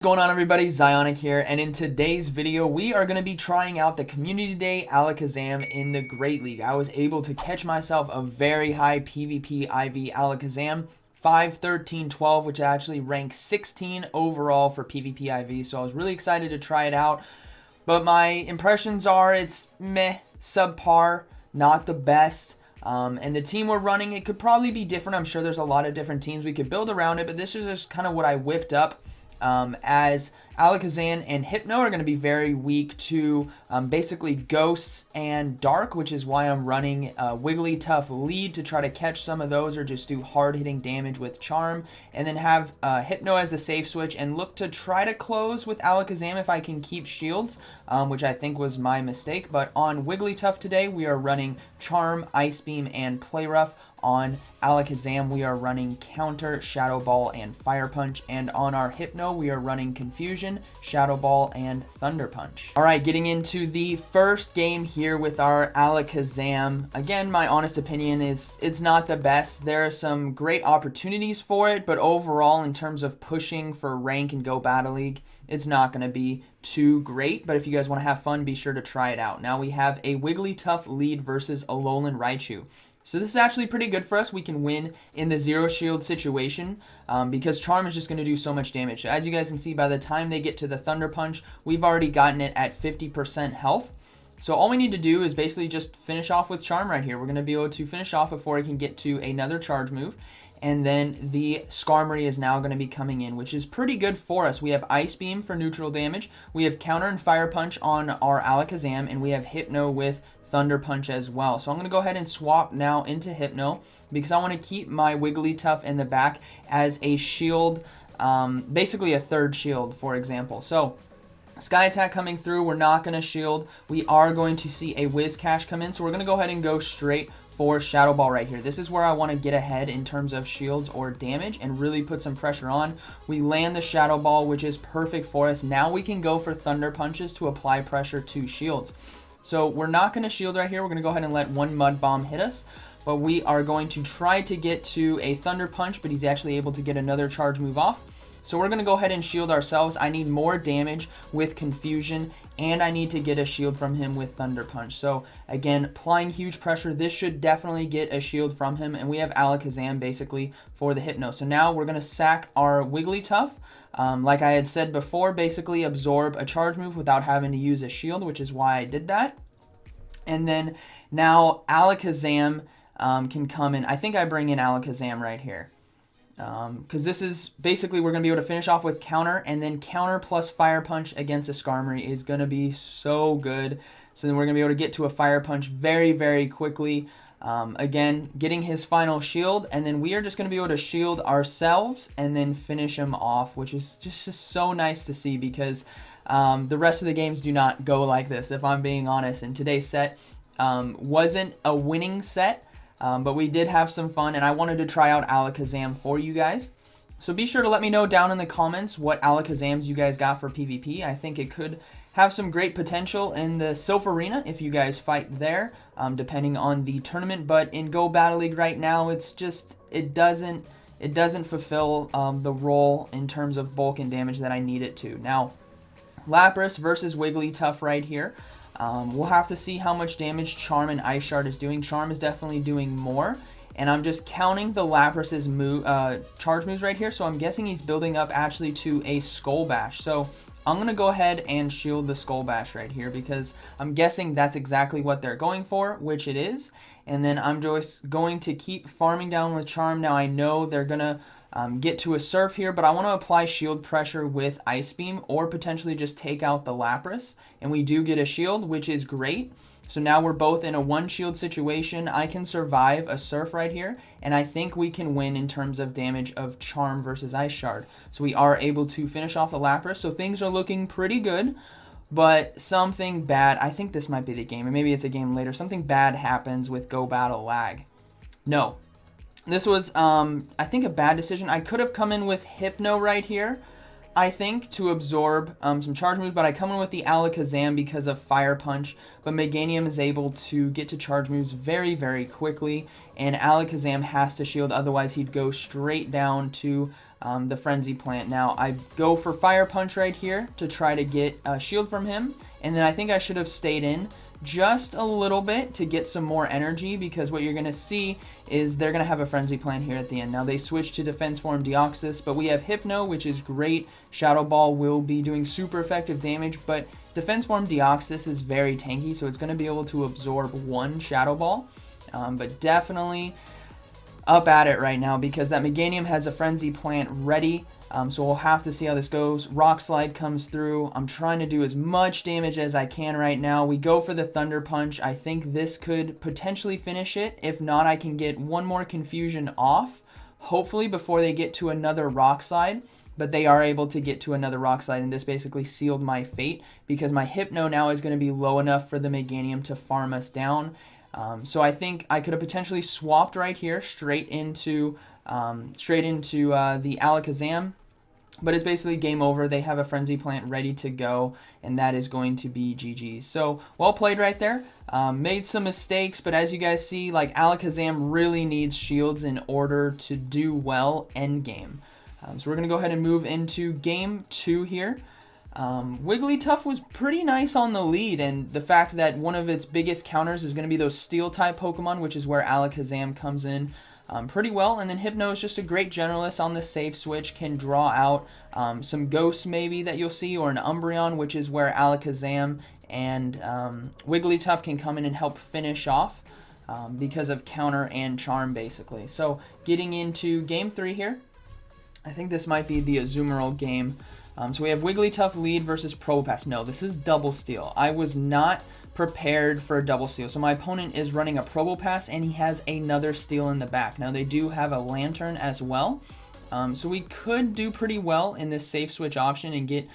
What's going on, everybody? Zyonik here, and in today's video we are going to be trying out the Community Day Alakazam in the Great League. I was able to catch myself a very high PvP IV Alakazam, 5, 13, 12, which actually ranks 16 overall for PvP IV, so I was really excited to try it out. But my impressions are it's meh, subpar, not the best. And the team we're running, it could probably be different. I'm sure there's a lot of different teams we could build around it, but this is just kind of what I whipped up. As Alakazam and Hypno are going to be very weak to basically Ghosts and Dark, which is why I'm running Wigglytuff lead to try to catch some of those or just do hard-hitting damage with Charm, and then have Hypno as the safe switch and look to try to close with Alakazam if I can keep shields, which I think was my mistake. But on Wigglytuff today, we are running Charm, Ice Beam, and Play Rough. On Alakazam, we are running Counter, Shadow Ball, and Fire Punch. And on our Hypno, we are running Confusion, Shadow Ball, and Thunder Punch. Alright, getting into the first game here with our Alakazam. Again, my honest opinion is it's not the best. There are some great opportunities for it, but overall, in terms of pushing for rank and Go Battle League, it's not going to be too great. But if you guys want to have fun, be sure to try it out. Now we have a Wigglytuff lead versus Alolan Raichu. So this is actually pretty good for us. We can win in the zero shield situation because Charm is just going to do so much damage. So as you guys can see, by the time they get to the Thunder Punch, we've already gotten it at 50% health. So all we need to do is basically just finish off with Charm right here. We're going to be able to finish off before he can get to another charge move. And then the Skarmory is now going to be coming in, which is pretty good for us. We have Ice Beam for neutral damage. We have Counter and Fire Punch on our Alakazam. And we have Hypno with Thunder Punch as well. So I'm going to go ahead and swap now into Hypno because I want to keep my Wigglytuff in the back as a shield, basically a third shield, for example. So Sky Attack coming through, we're not going to shield. We are going to see a Whiscash come in, so we're going to go ahead and go straight for Shadow Ball right here. This is where I want to get ahead in terms of shields or damage and really put some pressure on. We land the Shadow Ball, which is perfect for us. Now we can go for Thunder Punches to apply pressure to shields. So we're not going to shield right here. We're going to go ahead and let one Mud Bomb hit us. But we are going to try to get to a Thunder Punch, but he's actually able to get another charge move off. So we're going to go ahead and shield ourselves. I need more damage with Confusion, and I need to get a shield from him with Thunder Punch. So again, applying huge pressure. This should definitely get a shield from him, and we have Alakazam basically for the Hypno. So now we're going to sack our Wigglytuff. Like I had said before, basically absorb a charge move without having to use a shield, which is why I did that. And then now Alakazam can come in. I think I bring in Alakazam right here. Because this is basically we're going to be able to finish off with Counter, and then Counter plus Fire Punch against a Skarmory is going to be so good. So then we're going to be able to get to a Fire Punch very, very quickly. Again, getting his final shield, and then we are just going to be able to shield ourselves and then finish him off, which is just so nice to see because the rest of the games do not go like this, if I'm being honest. And today's set wasn't a winning set, but we did have some fun, and I wanted to try out Alakazam for you guys. So be sure to let me know down in the comments what Alakazams you guys got for PvP. I think it could have some great potential in the Sylph Arena if you guys fight there, depending on the tournament. But in Go Battle League right now, it's just it doesn't fulfill the role in terms of bulk and damage that I need it to. Now, Lapras versus Wigglytuff right here. We'll have to see how much damage Charm and Ice Shard is doing. Charm is definitely doing more. And I'm just counting the Lapras's charge moves right here. So I'm guessing he's building up actually to a Skull Bash. So I'm going to go ahead and shield the Skull Bash right here because I'm guessing that's exactly what they're going for, which it is. And then I'm just going to keep farming down with Charm. Now I know they're going to get to a Surf here, but I want to apply shield pressure with Ice Beam or potentially just take out the Lapras. And we do get a shield, which is great. So now we're both in a one shield situation. I can survive a Surf right here, and I think we can win in terms of damage of Charm versus Ice Shard. So we are able to finish off the Lapras. So things are looking pretty good, but something bad, I think this might be the game, or maybe it's a game later. Something bad happens with Go Battle lag. No. This was, I think, a bad decision. I could have come in with Hypno right here, I think, to absorb some charge moves, but I come in with the Alakazam because of Fire Punch, but Meganium is able to get to charge moves very, very quickly, and Alakazam has to shield, otherwise he'd go straight down to the Frenzy Plant. Now, I go for Fire Punch right here to try to get a shield from him, and then I think I should have stayed in just a little bit to get some more energy, because what you're going to see is they're going to have a Frenzy Plant here at the end. Now, they switch to Defense Form Deoxys, but we have Hypno, which is great. Shadow Ball will be doing super effective damage, but Defense Form Deoxys is very tanky, so it's going to be able to absorb one Shadow Ball, but definitely up at it right now because that Meganium has a Frenzy Plant ready. So we'll have to see how this goes. Rock Slide comes through. I'm trying to do as much damage as I can right now. We go for the Thunder Punch. I think this could potentially finish it. If not, I can get one more Confusion off, hopefully before they get to another Rock Slide. But they are able to get to another Rock Slide, and this basically sealed my fate because my Hypno now is going to be low enough for the Meganium to farm us down. So I think I could have potentially swapped right here straight into the Alakazam. But it's basically game over. They have a Frenzy Plant ready to go, and that is going to be GG. So, well played right there. Made some mistakes, but as you guys see, like, Alakazam really needs shields in order to do well endgame. So we're going to go ahead and move into game 2 here. Wigglytuff was pretty nice on the lead, and the fact that one of its biggest counters is going to be those Steel-type Pokemon, which is where Alakazam comes in pretty well. And then Hypno is just a great generalist on the safe switch, can draw out some Ghosts maybe that you'll see, or an Umbreon, which is where Alakazam and Wigglytuff can come in and help finish off because of counter and charm basically. So getting into game 3 here, I think this might be the Azumarill game. So we have Wigglytuff lead versus Probopass. No, this is Double Steal. I was not prepared for a Double Steal. So my opponent is running a Probopass, and he has another Steal in the back. Now they do have a Lantern as well. So we could do pretty well in this safe switch option and get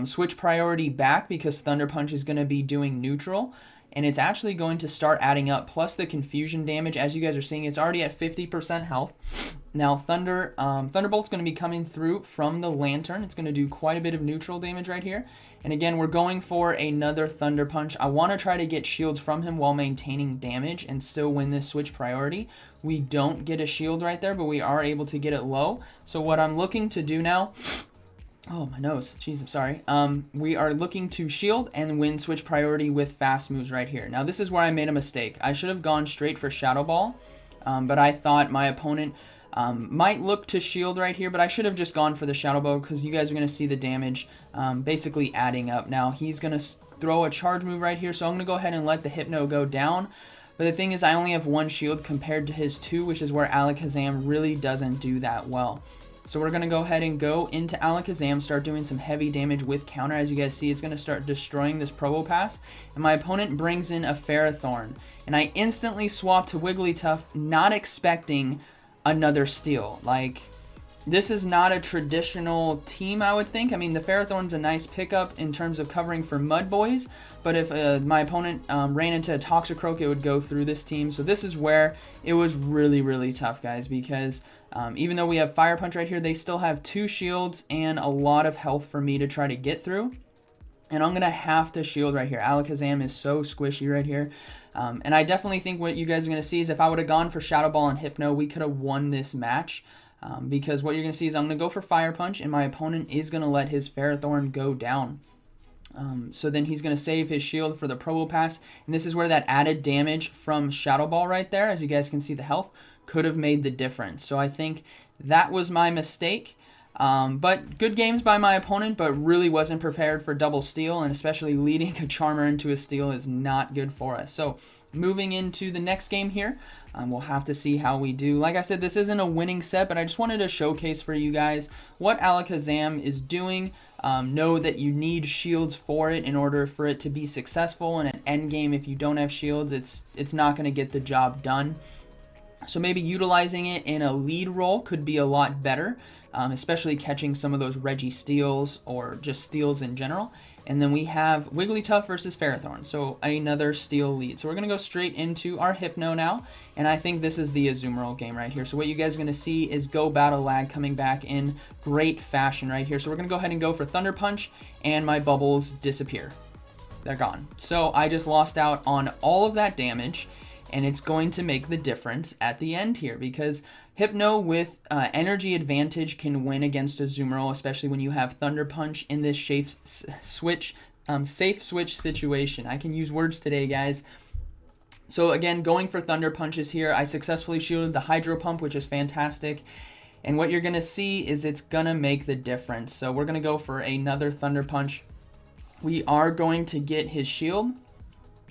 switch priority back because Thunder Punch is going to be doing neutral. And it's actually going to start adding up, plus the confusion damage. As you guys are seeing, it's already at 50% health. Now, Thunderbolt's going to be coming through from the Lantern. It's going to do quite a bit of neutral damage right here. And again, we're going for another Thunder Punch. I want to try to get shields from him while maintaining damage and still win this switch priority. We don't get a shield right there, but we are able to get it low. So what I'm looking to do now... Oh, my nose. Jeez, I'm sorry. We are looking to shield and win switch priority with fast moves right here. Now, this is where I made a mistake. I should have gone straight for Shadow Ball, but I thought my opponent might look to shield right here, but I should have just gone for the Shadow Ball because you guys are going to see the damage basically adding up. Now, he's going to throw a charge move right here, so I'm going to go ahead and let the Hypno go down. But the thing is, I only have one shield compared to his 2, which is where Alakazam really doesn't do that well. So we're going to go ahead and go into Alakazam, start doing some heavy damage with counter. As you guys see, it's going to start destroying this Probopass. And my opponent brings in a Ferrothorn. And I instantly swap to Wigglytuff, not expecting another Steal. Like, this is not a traditional team, I would think. I mean, the Ferrothorn's a nice pickup in terms of covering for Mud Boys. But if my opponent ran into a Toxicroak, it would go through this team. So this is where it was really, really tough, guys, because... even though we have Fire Punch right here, they still have 2 shields and a lot of health for me to try to get through. And I'm going to have to shield right here. Alakazam is so squishy right here. And I definitely think what you guys are going to see is if I would have gone for Shadow Ball and Hypno, we could have won this match. Because what you're going to see is I'm going to go for Fire Punch, and my opponent is going to let his Ferrothorn go down. So then he's going to save his shield for the Probopass. And this is where that added damage from Shadow Ball right there, as you guys can see the health, could have made the difference. So I think that was my mistake. But good games by my opponent, but really wasn't prepared for Double Steal, and especially leading a Charmer into a Steal is not good for us. So moving into the next game here, we'll have to see how we do. Like I said, this isn't a winning set, but I just wanted to showcase for you guys what Alakazam is doing. Know that you need shields for it in order for it to be successful. In an end game, if you don't have shields, it's not going to get the job done. So maybe utilizing it in a lead role could be a lot better, especially catching some of those Registeals or just steals in general. And then we have Wigglytuff versus Ferrothorn, so another steal lead. So we're going to go straight into our Hypno now, and I think this is the Azumarill game right here. So what you guys are going to see is Go Battle Lag coming back in great fashion right here. So we're going to go ahead and go for Thunder Punch, and my bubbles disappear. They're gone. So I just lost out on all of that damage. and it's going to make the difference at the end here, because Hypno with energy advantage can win against Azumarill, especially when you have Thunder Punch in this safe switch situation. I can use words today, guys. So again, going for Thunder Punches here, I successfully shielded the Hydro Pump, which is fantastic. And what you're going to see is it's going to make the difference. So we're going to go for another Thunder Punch. We are going to get his shield,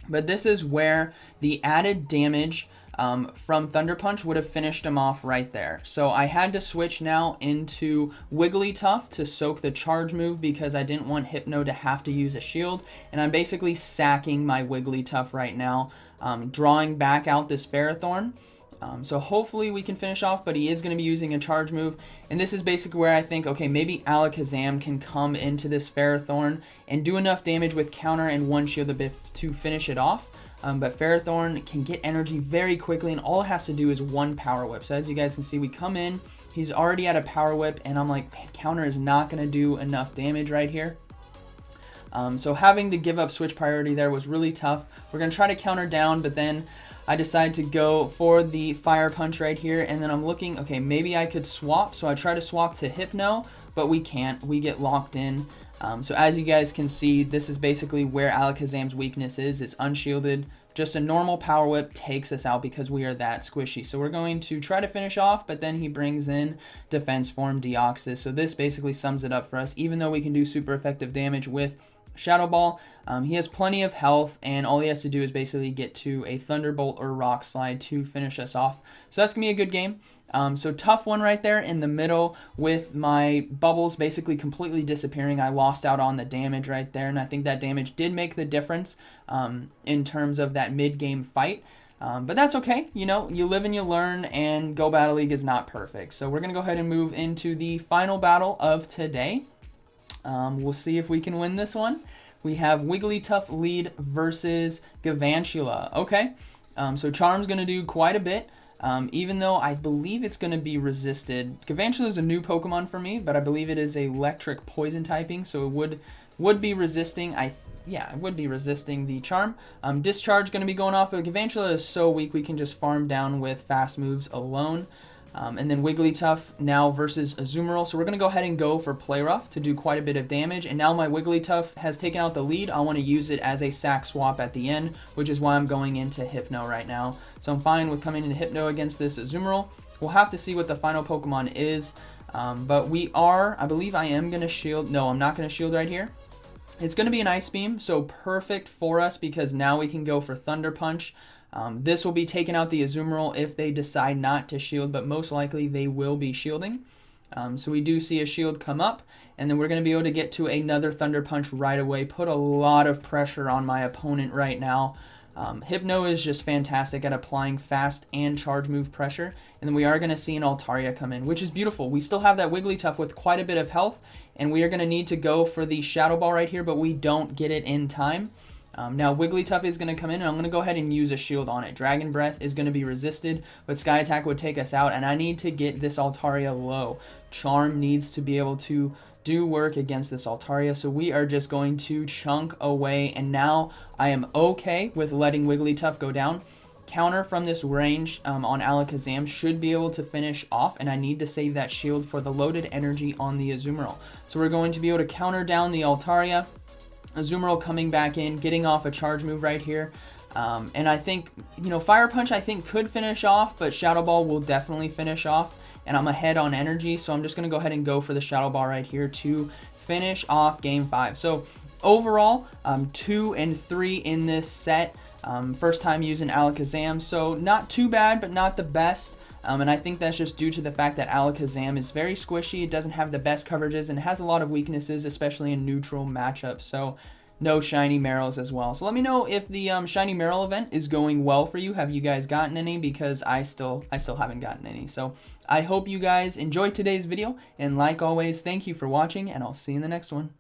but this is where the added damage from Thunder Punch would have finished him off right there. So I had to switch now into Wigglytuff to soak the charge move because I didn't want Hypno to have to use a shield. And I'm basically sacking my Wigglytuff right now, drawing back out this Ferrothorn. So hopefully we can finish off, but he is going to be using a charge move. And this is basically where I think, okay, maybe Alakazam can come into this Ferrothorn and do enough damage with counter and one shield a bit to finish it off. But Ferrothorn can get energy very quickly, and all it has to do is one Power Whip. So as you guys can see, we come in, he's already at a Power Whip, and I'm like, man, counter is not going to do enough damage right here. So having to give up switch priority there was really tough. We're going to try to counter down, but then I decide to go for the Fire Punch right here, and then I'm looking, okay, maybe I could swap. So I try to swap to Hypno, but we can't. We get locked in. So as you guys can see, this is basically where Alakazam's weakness is. It's unshielded. Just a normal Power Whip takes us out because we are that squishy. So we're going to try to finish off, but then he brings in Defense Form Deoxys. So this basically sums it up for us. Even though we can do super effective damage with Shadow Ball, he has plenty of health, and all he has to do is basically get to a Thunderbolt or Rock Slide to finish us off. So that's going to be a good game. So tough one right there in the middle with my bubbles basically completely disappearing. I lost out on the damage right there, and I think that damage did make the difference in terms of that mid-game fight. But that's okay. You know, you live and you learn, and Go Battle League is not perfect. So we're going to go ahead and move into the final battle of today. We'll see if we can win this one. We have Wigglytuff lead versus Galvantula. Okay, so Charm's going to do quite a bit. Even though I believe it's going to be resisted. Galvantula is a new Pokemon for me, but I believe it is electric poison typing, so it would be resisting. Yeah, it would be resisting the Charm. Discharge going to be going off, but Galvantula is so weak we can just farm down with fast moves alone. And then Wigglytuff now versus Azumarill. So we're going to go ahead and go for Play Rough to do quite a bit of damage. And now my Wigglytuff has taken out the lead. I want to use it as a sack swap at the end, which is why I'm going into Hypno right now. So I'm fine with coming into Hypno against this Azumarill. We'll have to see what the final Pokemon is. But I believe I am going to shield. No, I'm not going to shield right here. It's going to be an Ice Beam, so perfect for us because now we can go for Thunder Punch. This will be taking out the Azumarill if they decide not to shield, but most likely they will be shielding. So we do see a shield come up, and then we're going to be able to get to another Thunder Punch right away. Put a lot of pressure on my opponent right now. Hypno is just fantastic at applying fast and charge move pressure, and then we are going to see an Altaria come in, which is beautiful. We still have that Wigglytuff with quite a bit of health, and we are going to need to go for the Shadow Ball right here, but we don't get it in time. Now Wigglytuff is going to come in, and I'm going to go ahead and use a shield on it. Dragon Breath is going to be resisted, but Sky Attack would take us out, and I need to get this Altaria low. Charm needs to be able to do work against this Altaria, so we are just going to chunk away, and now I am okay with letting Wigglytuff go down. Counter from this range on Alakazam should be able to finish off, and I need to save that shield for the loaded energy on the Azumarill. So we're going to be able to counter down the Altaria. Azumarill coming back in, getting off a charge move right here. And I think, you know, Fire Punch I think could finish off, but Shadow Ball will definitely finish off. And I'm ahead on energy, so I'm just going to go ahead and go for the Shadow Ball right here to finish off Game 5. So overall, 2 and 3 in this set. First time using Alakazam, so not too bad, but not the best. And I think that's just due to the fact that Alakazam is very squishy, it doesn't have the best coverages, and has a lot of weaknesses, especially in neutral matchups. So no shiny Marils as well. So let me know if the shiny Marill event is going well for you. Have you guys gotten any? Because I still haven't gotten any. So I hope you guys enjoyed today's video, and like always, thank you for watching, and I'll see you in the next one.